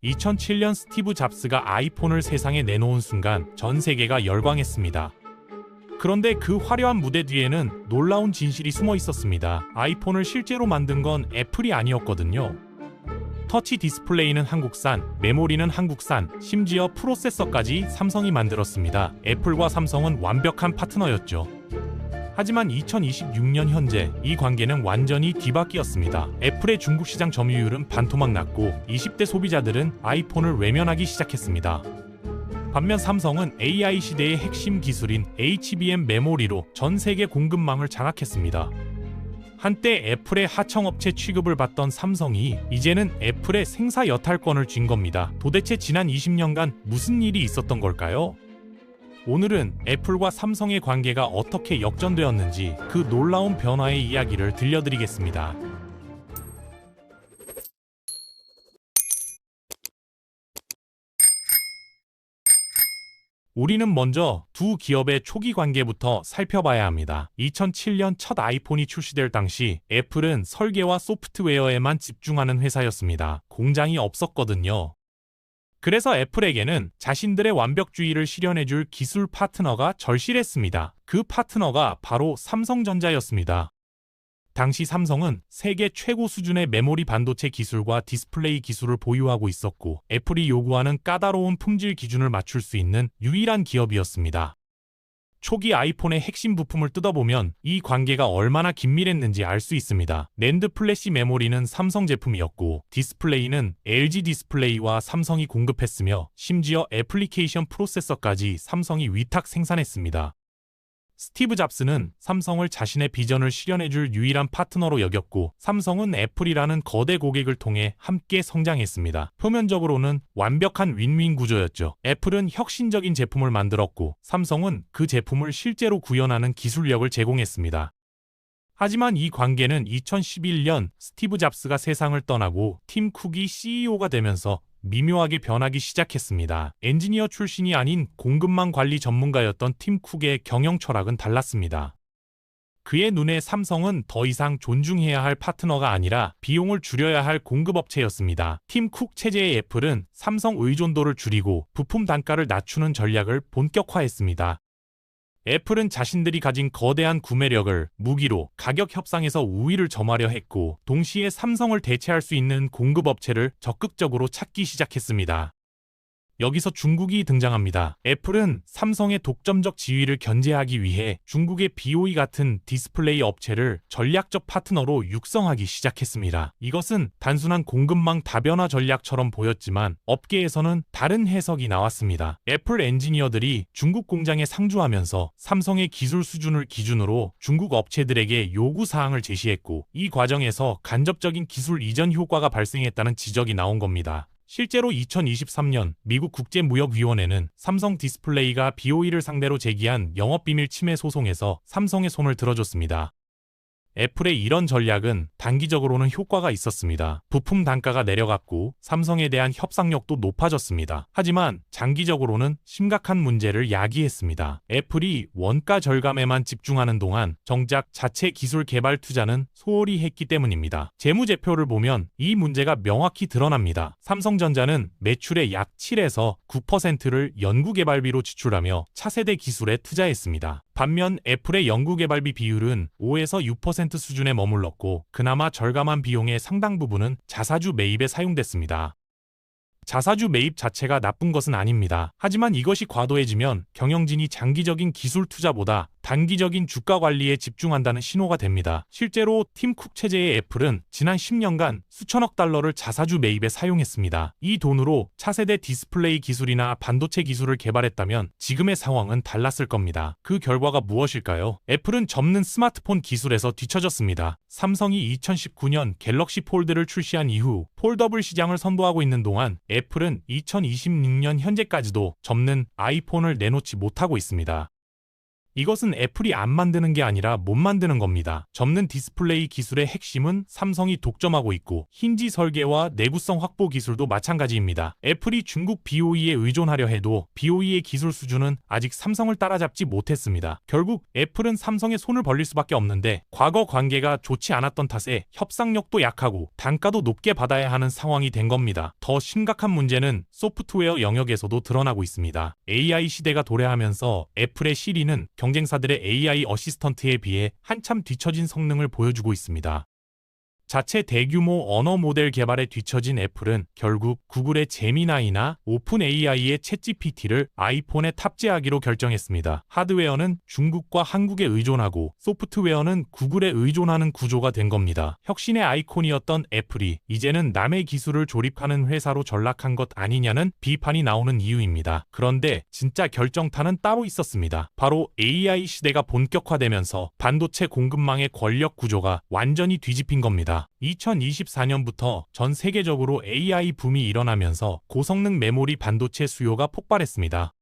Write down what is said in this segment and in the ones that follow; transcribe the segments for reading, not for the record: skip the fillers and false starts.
2007년 스티브 잡스가 아이폰을 세상에 내놓은 순간 전 세계가 열광했습니다. 그런데 그 화려한 무대 뒤에는 놀라운 진실이 숨어 있었습니다. 아이폰을 실제로 만든 건 애플이 아니었거든요. 터치 디스플레이는 한국산, 메모리는 한국산, 심지어 프로세서까지 삼성이 만들었습니다. 애플과 삼성은 완벽한 파트너였죠. 하지만 2026년 현재 이 관계는 완전히 뒤바뀌었습니다. 애플의 중국 시장 점유율은 반토막 났고 20대 소비자들은 아이폰을 외면하기 시작했습니다. 반면 삼성은 AI 시대의 핵심 기술인 HBM 메모리로 전 세계 공급망을 장악했습니다. 한때 애플의 하청업체 취급을 받던 삼성이 이제는 애플의 생사 여탈권을 쥔 겁니다. 도대체 지난 20년간 무슨 일이 있었던 걸까요? 오늘은 애플과 삼성의 관계가 어떻게 역전되었는지 그 놀라운 변화의 이야기를 들려드리겠습니다. 우리는 먼저 두 기업의 초기 관계부터 살펴봐야 합니다. 2007년 첫 아이폰이 출시될 당시 애플은 설계와 소프트웨어에만 집중하는 회사였습니다. 공장이 없었거든요. 그래서 애플에게는 자신들의 완벽주의를 실현해줄 기술 파트너가 절실했습니다. 그 파트너가 바로 삼성전자였습니다. 당시 삼성은 세계 최고 수준의 메모리 반도체 기술과 디스플레이 기술을 보유하고 있었고 애플이 요구하는 까다로운 품질 기준을 맞출 수 있는 유일한 기업이었습니다. 초기 아이폰의 핵심 부품을 뜯어보면 이 관계가 얼마나 긴밀했는지 알 수 있습니다. 낸드 플래시 메모리는 삼성 제품이었고 디스플레이는 LG 디스플레이와 삼성이 공급했으며 심지어 애플리케이션 프로세서까지 삼성이 위탁 생산했습니다. 스티브 잡스는 삼성을 자신의 비전을 실현해줄 유일한 파트너로 여겼고 삼성은 애플이라는 거대 고객을 통해 함께 성장했습니다. 표면적으로는 완벽한 윈윈 구조였죠. 애플은 혁신적인 제품을 만들었고 삼성은 그 제품을 실제로 구현하는 기술력을 제공했습니다. 하지만 이 관계는 2011년 스티브 잡스가 세상을 떠나고 팀 쿡이 CEO가 되면서 미묘하게 변하기 시작했습니다. 엔지니어 출신이 아닌 공급망 관리 전문가였던 팀 쿡의 경영 철학은 달랐습니다. 그의 눈에 삼성은 더 이상 존중해야 할 파트너가 아니라 비용을 줄여야 할 공급업체였습니다. 팀 쿡 체제의 애플은 삼성 의존도를 줄이고 부품 단가를 낮추는 전략을 본격화했습니다. 애플은 자신들이 가진 거대한 구매력을 무기로 가격 협상에서 우위를 점하려 했고 동시에 삼성을 대체할 수 있는 공급업체를 적극적으로 찾기 시작했습니다. 여기서 중국이 등장합니다. 애플은 삼성의 독점적 지위를 견제하기 위해 중국의 BOE 같은 디스플레이 업체를 전략적 파트너로 육성하기 시작했습니다. 이것은 단순한 공급망 다변화 전략처럼 보였지만 업계에서는 다른 해석이 나왔습니다. 애플 엔지니어들이 중국 공장에 상주하면서 삼성의 기술 수준을 기준으로 중국 업체들에게 요구사항을 제시했고 이 과정에서 간접적인 기술 이전 효과가 발생했다는 지적이 나온 겁니다. 실제로 2023년 미국 국제무역위원회는 삼성 디스플레이가 BOE를 상대로 제기한 영업비밀 침해 소송에서 삼성의 손을 들어줬습니다. 애플의 이런 전략은 단기적으로는 효과가 있었습니다. 부품 단가가 내려갔고 삼성에 대한 협상력도 높아졌습니다. 하지만 장기적으로는 심각한 문제를 야기했습니다. 애플이 원가 절감에만 집중하는 동안 정작 자체 기술 개발 투자는 소홀히 했기 때문입니다. 재무제표를 보면 이 문제가 명확히 드러납니다. 삼성전자는 매출의 약 7에서 9%를 연구개발비로 지출하며 차세대 기술에 투자했습니다. 반면 애플의 연구개발비 비율은 5에서 6% 수준에 머물렀고 그나마 절감한 비용의 상당 부분은 자사주 매입에 사용됐습니다. 자사주 매입 자체가 나쁜 것은 아닙니다. 하지만 이것이 과도해지면 경영진이 장기적인 기술 투자보다 단기적인 주가 관리에 집중한다는 신호가 됩니다. 실제로 팀 쿡 체제의 애플은 지난 10년간 수천억 달러를 자사주 매입에 사용했습니다. 이 돈으로 차세대 디스플레이 기술이나 반도체 기술을 개발했다면 지금의 상황은 달랐을 겁니다. 그 결과가 무엇일까요? 애플은 접는 스마트폰 기술에서 뒤처졌습니다. 삼성이 2019년 갤럭시 폴드를 출시한 이후 폴더블 시장을 선도하고 있는 동안 애플은 2026년 현재까지도 접는 아이폰을 내놓지 못하고 있습니다. 이것은 애플이 안 만드는 게 아니라 못 만드는 겁니다. 접는 디스플레이 기술의 핵심은 삼성이 독점하고 있고 힌지 설계와 내구성 확보 기술도 마찬가지입니다. 애플이 중국 BOE에 의존하려 해도 BOE의 기술 수준은 아직 삼성을 따라잡지 못했습니다. 결국 애플은 삼성에 손을 벌릴 수밖에 없는데 과거 관계가 좋지 않았던 탓에 협상력도 약하고 단가도 높게 받아야 하는 상황이 된 겁니다. 더 심각한 문제는 소프트웨어 영역에서도 드러나고 있습니다. AI 시대가 도래하면서 애플의 시리는 경쟁사들의 AI 어시스턴트에 비해 한참 뒤처진 성능을 보여주고 있습니다. 자체 대규모 언어 모델 개발에 뒤처진 애플은 결국 구글의 제미나이나 오픈 AI의 챗GPT를 아이폰에 탑재하기로 결정했습니다. 하드웨어는 중국과 한국에 의존하고 소프트웨어는 구글에 의존하는 구조가 된 겁니다. 혁신의 아이콘이었던 애플이 이제는 남의 기술을 조립하는 회사로 전락한 것 아니냐는 비판이 나오는 이유입니다. 그런데 진짜 결정타는 따로 있었습니다. 바로 AI 시대가 본격화되면서 반도체 공급망의 권력 구조가 완전히 뒤집힌 겁니다. 2024년부터 전 세계적으로 AI 붐이 일어나면서 고성능 메모리 반도체 수요가 폭발했습니다.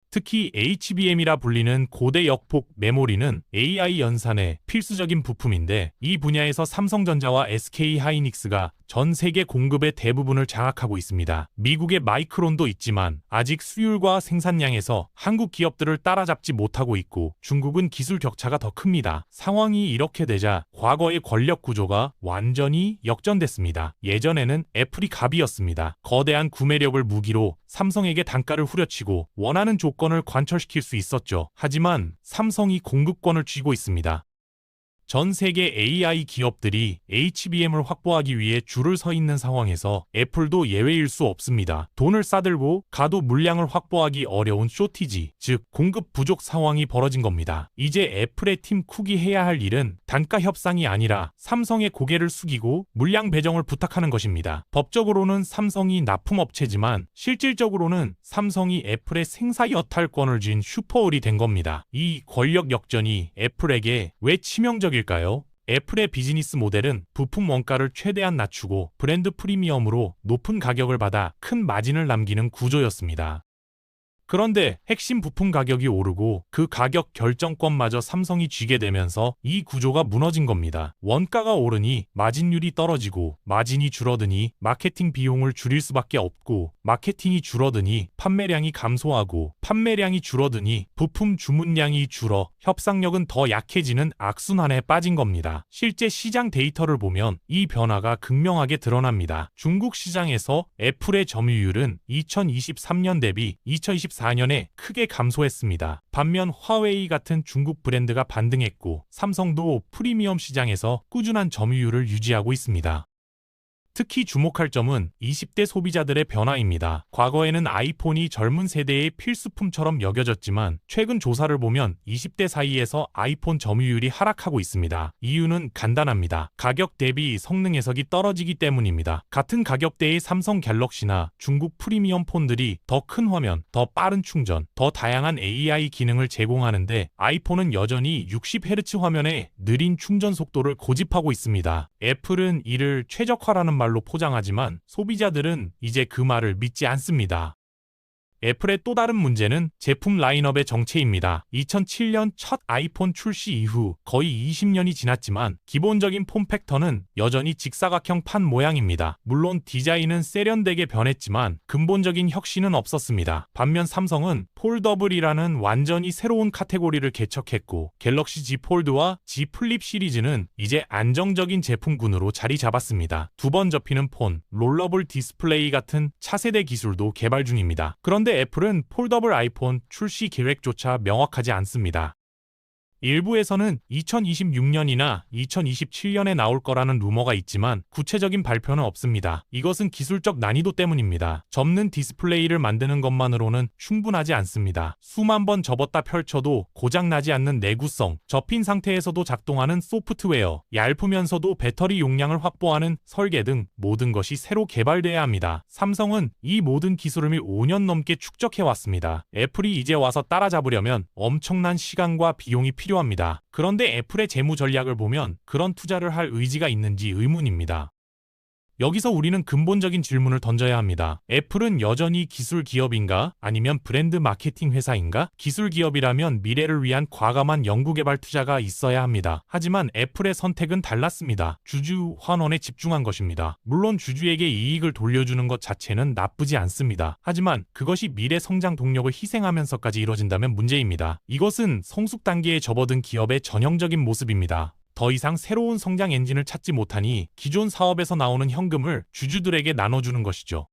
특히 HBM이라 불리는 고대 역폭 메모리는 AI 연산의 필수적인 부품인데 이 분야에서 삼성전자와 SK하이닉스가 전 세계 공급의 대부분을 장악하고 있습니다. 미국의 마이크론도 있지만 아직 수율과 생산량에서 한국 기업들을 따라잡지 못하고 있고 중국은 기술 격차가 더 큽니다. 상황이 이렇게 되자 과거의 권력 구조가 완전히 역전됐습니다. 예전에는 애플이 갑이었습니다. 거대한 구매력을 무기로 삼성에게 단가를 후려치고 원하는 조건을 관철시킬 수 있었죠. 하지만 삼성이 공급권을 쥐고 있습니다. 전 세계 AI 기업들이 HBM을 확보하기 위해 줄을 서 있는 상황에서 애플도 예외일 수 없습니다. 돈을 싸들고 가도 물량을 확보하기 어려운 쇼티지, 즉 공급 부족 상황이 벌어진 겁니다. 이제 애플의 팀 쿡이 해야 할 일은 단가 협상이 아니라 삼성의 고개를 숙이고 물량 배정을 부탁하는 것입니다. 법적으로는 삼성이 납품업체지만 실질적으로는 삼성이 애플의 생사 여탈권을 쥔 슈퍼을이 된 겁니다. 이 권력 역전이 애플에게 왜 치명적일까요? 애플의 비즈니스 모델은 부품 원가를 최대한 낮추고 브랜드 프리미엄으로 높은 가격을 받아 큰 마진을 남기는 구조였습니다. 그런데 핵심 부품 가격이 오르고 그 가격 결정권마저 삼성이 쥐게 되면서 이 구조가 무너진 겁니다. 원가가 오르니 마진율이 떨어지고 마진이 줄어드니 마케팅 비용을 줄일 수밖에 없고 마케팅이 줄어드니 판매량이 감소하고 판매량이 줄어드니 부품 주문량이 줄어 협상력은 더 약해지는 악순환에 빠진 겁니다. 실제 시장 데이터를 보면 이 변화가 극명하게 드러납니다. 중국 시장에서 애플의 점유율은 2023년 대비 2024년에 크게 감소했습니다. 반면 화웨이 같은 중국 브랜드가 반등했고 삼성도 프리미엄 시장에서 꾸준한 점유율을 유지하고 있습니다. 특히 주목할 점은 20대 소비자들의 변화입니다. 과거에는 아이폰이 젊은 세대의 필수품처럼 여겨졌지만 최근 조사를 보면 20대 사이에서 아이폰 점유율이 하락하고 있습니다. 이유는 간단합니다. 가격 대비 성능 해석이 떨어지기 때문입니다. 같은 가격대의 삼성 갤럭시나 중국 프리미엄 폰들이 더 큰 화면, 더 빠른 충전, 더 다양한 AI 기능을 제공하는데 아이폰은 여전히 60Hz 화면에 느린 충전 속도를 고집하고 있습니다. 애플은 이를 최적화라는 말로 포장하지만 소비자들은 이제 그 말을 믿지 않습니다. 애플의 또 다른 문제는 제품 라인업의 정체입니다. 2007년 첫 아이폰 출시 이후 거의 20년이 지났지만 기본적인 폼 팩터는 여전히 직사각형 판 모양입니다. 물론 디자인은 세련되게 변했지만 근본적인 혁신은 없었습니다. 반면 삼성은 폴더블이라는 완전히 새로운 카테고리를 개척했고 갤럭시 Z 폴드와 Z 플립 시리즈는 이제 안정적인 제품군으로 자리 잡았습니다. 두 번 접히는 폰, 롤러블 디스플레이 같은 차세대 기술도 개발 중입니다. 그런데 애플은 폴더블 아이폰 출시 계획조차 명확하지 않습니다. 일부에서는 2026년이나 2027년에 나올 거라는 루머가 있지만 구체적인 발표는 없습니다. 이것은 기술적 난이도 때문입니다. 접는 디스플레이를 만드는 것만으로는 충분하지 않습니다. 수만 번 접었다 펼쳐도 고장나지 않는 내구성, 접힌 상태에서도 작동하는 소프트웨어, 얇으면서도 배터리 용량을 확보하는 설계 등 모든 것이 새로 개발돼야 합니다. 삼성은 이 모든 기술을 5년 넘게 축적해왔습니다. 애플이 이제 와서 따라잡으려면 엄청난 시간과 비용이 필요합니다. 그런데 애플의 재무 전략을 보면 그런 투자를 할 의지가 있는지 의문입니다. 여기서 우리는 근본적인 질문을 던져야 합니다. 애플은 여전히 기술 기업인가? 아니면 브랜드 마케팅 회사인가? 기술 기업이라면 미래를 위한 과감한 연구개발 투자가 있어야 합니다. 하지만 애플의 선택은 달랐습니다. 주주 환원에 집중한 것입니다. 물론 주주에게 이익을 돌려주는 것 자체는 나쁘지 않습니다. 하지만 그것이 미래 성장 동력을 희생하면서까지 이뤄진다면 문제입니다. 이것은 성숙 단계에 접어든 기업의 전형적인 모습입니다. 더 이상 새로운 성장 엔진을 찾지 못하니 기존 사업에서 나오는 현금을 주주들에게 나눠주는 것이죠.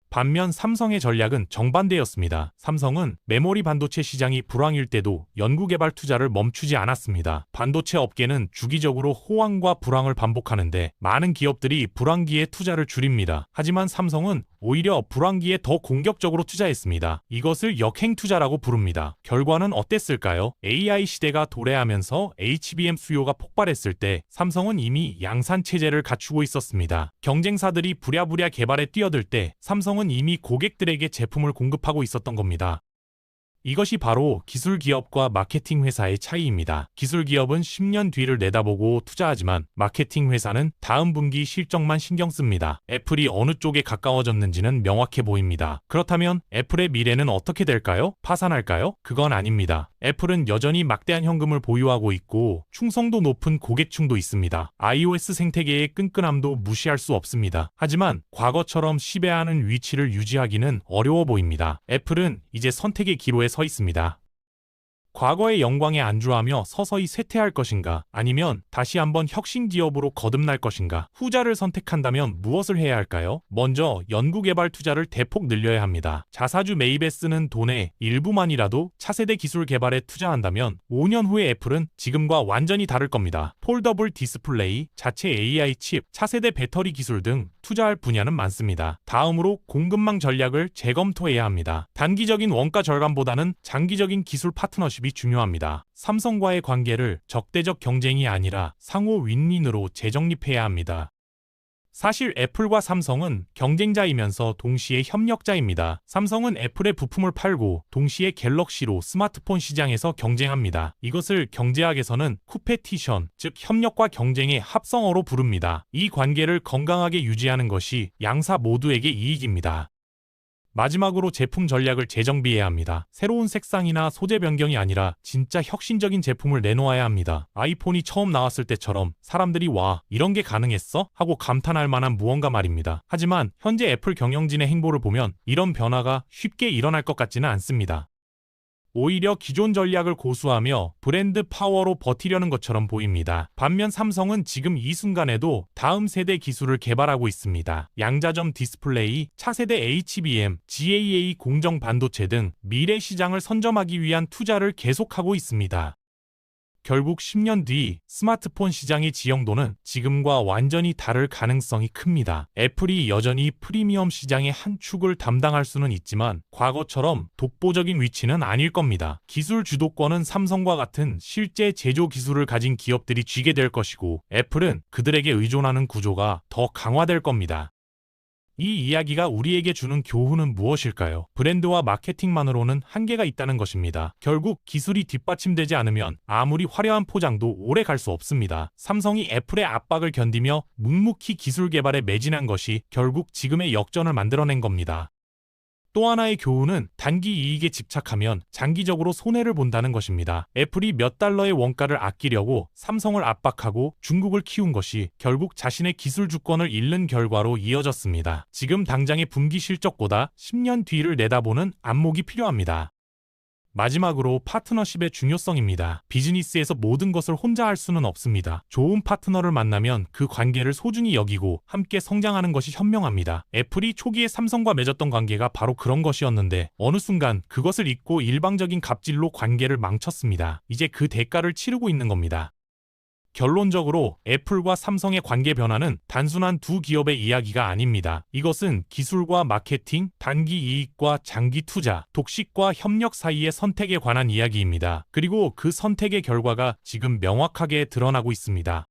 반면 삼성의 전략은 정반대였습니다. 삼성은 메모리 반도체 시장이 불황일 때도 연구개발 투자를 멈추지 않았습니다. 반도체 업계는 주기적으로 호황과 불황을 반복하는데 많은 기업들이 불황기에 투자를 줄입니다. 하지만 삼성은 오히려 불황기에 더 공격적으로 투자했습니다. 이것을 역행 투자라고 부릅니다. 결과는 어땠을까요? AI 시대가 도래하면서 HBM 수요가 폭발했을 때 삼성은 이미 양산 체제를 갖추고 있었습니다. 경쟁사들이 부랴부랴 개발에 뛰어들 때 삼성은 이미 고객들에게 제품을 공급하고 있었던 겁니다. 이것이 바로 기술 기업과 마케팅 회사의 차이입니다. 기술 기업은 10년 뒤를 내다보고 투자하지만 마케팅 회사는 다음 분기 실적만 신경 씁니다. 애플이 어느 쪽에 가까워졌는지는 명확해 보입니다. 그렇다면 애플의 미래는 어떻게 될까요? 파산할까요? 그건 아닙니다. 애플은 여전히 막대한 현금을 보유하고 있고 충성도 높은 고객층도 있습니다. iOS 생태계의 끈끈함도 무시할 수 없습니다. 하지만 과거처럼 지배하는 위치를 유지하기는 어려워 보입니다. 애플은 이제 선택의 기로에 서 있습니다. 과거의 영광에 안주하며 서서히 쇠퇴할 것인가? 아니면 다시 한번 혁신 기업으로 거듭날 것인가? 후자를 선택한다면 무엇을 해야 할까요? 먼저 연구개발 투자를 대폭 늘려야 합니다. 자사주 매입에 쓰는 돈의 일부만이라도 차세대 기술 개발에 투자한다면 5년 후의 애플은 지금과 완전히 다를 겁니다. 폴더블 디스플레이, 자체 AI 칩, 차세대 배터리 기술 등 투자할 분야는 많습니다. 다음으로 공급망 전략을 재검토해야 합니다. 단기적인 원가 절감보다는 장기적인 기술 파트너십이 중요합니다. 삼성과의 관계를 적대적 경쟁이 아니라 상호 윈윈으로 재정립해야 합니다. 사실 애플과 삼성은 경쟁자이면서 동시에 협력자입니다. 삼성은 애플의 부품을 팔고 동시에 갤럭시로 스마트폰 시장에서 경쟁합니다. 이것을 경제학에서는 쿠페티션, 즉 협력과 경쟁의 합성어로 부릅니다. 이 관계를 건강하게 유지하는 것이 양사 모두에게 이익입니다. 마지막으로 제품 전략을 재정비해야 합니다. 새로운 색상이나 소재 변경이 아니라 진짜 혁신적인 제품을 내놓아야 합니다. 아이폰이 처음 나왔을 때처럼 사람들이 와, 이런 게 가능했어? 하고 감탄할 만한 무언가 말입니다. 하지만 현재 애플 경영진의 행보를 보면 이런 변화가 쉽게 일어날 것 같지는 않습니다. 오히려 기존 전략을 고수하며 브랜드 파워로 버티려는 것처럼 보입니다. 반면 삼성은 지금 이 순간에도 다음 세대 기술을 개발하고 있습니다. 양자점 디스플레이, 차세대 HBM, GAA 공정 반도체 등 미래 시장을 선점하기 위한 투자를 계속하고 있습니다. 결국 10년 뒤 스마트폰 시장의 지형도는 지금과 완전히 다를 가능성이 큽니다. 애플이 여전히 프리미엄 시장의 한 축을 담당할 수는 있지만 과거처럼 독보적인 위치는 아닐 겁니다. 기술 주도권은 삼성과 같은 실제 제조 기술을 가진 기업들이 쥐게 될 것이고 애플은 그들에게 의존하는 구조가 더 강화될 겁니다. 이 이야기가 우리에게 주는 교훈은 무엇일까요? 브랜드와 마케팅만으로는 한계가 있다는 것입니다. 결국 기술이 뒷받침되지 않으면 아무리 화려한 포장도 오래 갈 수 없습니다. 삼성이 애플의 압박을 견디며 묵묵히 기술 개발에 매진한 것이 결국 지금의 역전을 만들어낸 겁니다. 또 하나의 교훈은 단기 이익에 집착하면 장기적으로 손해를 본다는 것입니다. 애플이 몇 달러의 원가를 아끼려고 삼성을 압박하고 중국을 키운 것이 결국 자신의 기술 주권을 잃는 결과로 이어졌습니다. 지금 당장의 분기 실적보다 10년 뒤를 내다보는 안목이 필요합니다. 마지막으로 파트너십의 중요성입니다. 비즈니스에서 모든 것을 혼자 할 수는 없습니다. 좋은 파트너를 만나면 그 관계를 소중히 여기고 함께 성장하는 것이 현명합니다. 애플이 초기에 삼성과 맺었던 관계가 바로 그런 것이었는데 어느 순간 그것을 잊고 일방적인 갑질로 관계를 망쳤습니다. 이제 그 대가를 치르고 있는 겁니다. 결론적으로 애플과 삼성의 관계 변화는 단순한 두 기업의 이야기가 아닙니다. 이것은 기술과 마케팅, 단기 이익과 장기 투자, 독식과 협력 사이의 선택에 관한 이야기입니다. 그리고 그 선택의 결과가 지금 명확하게 드러나고 있습니다.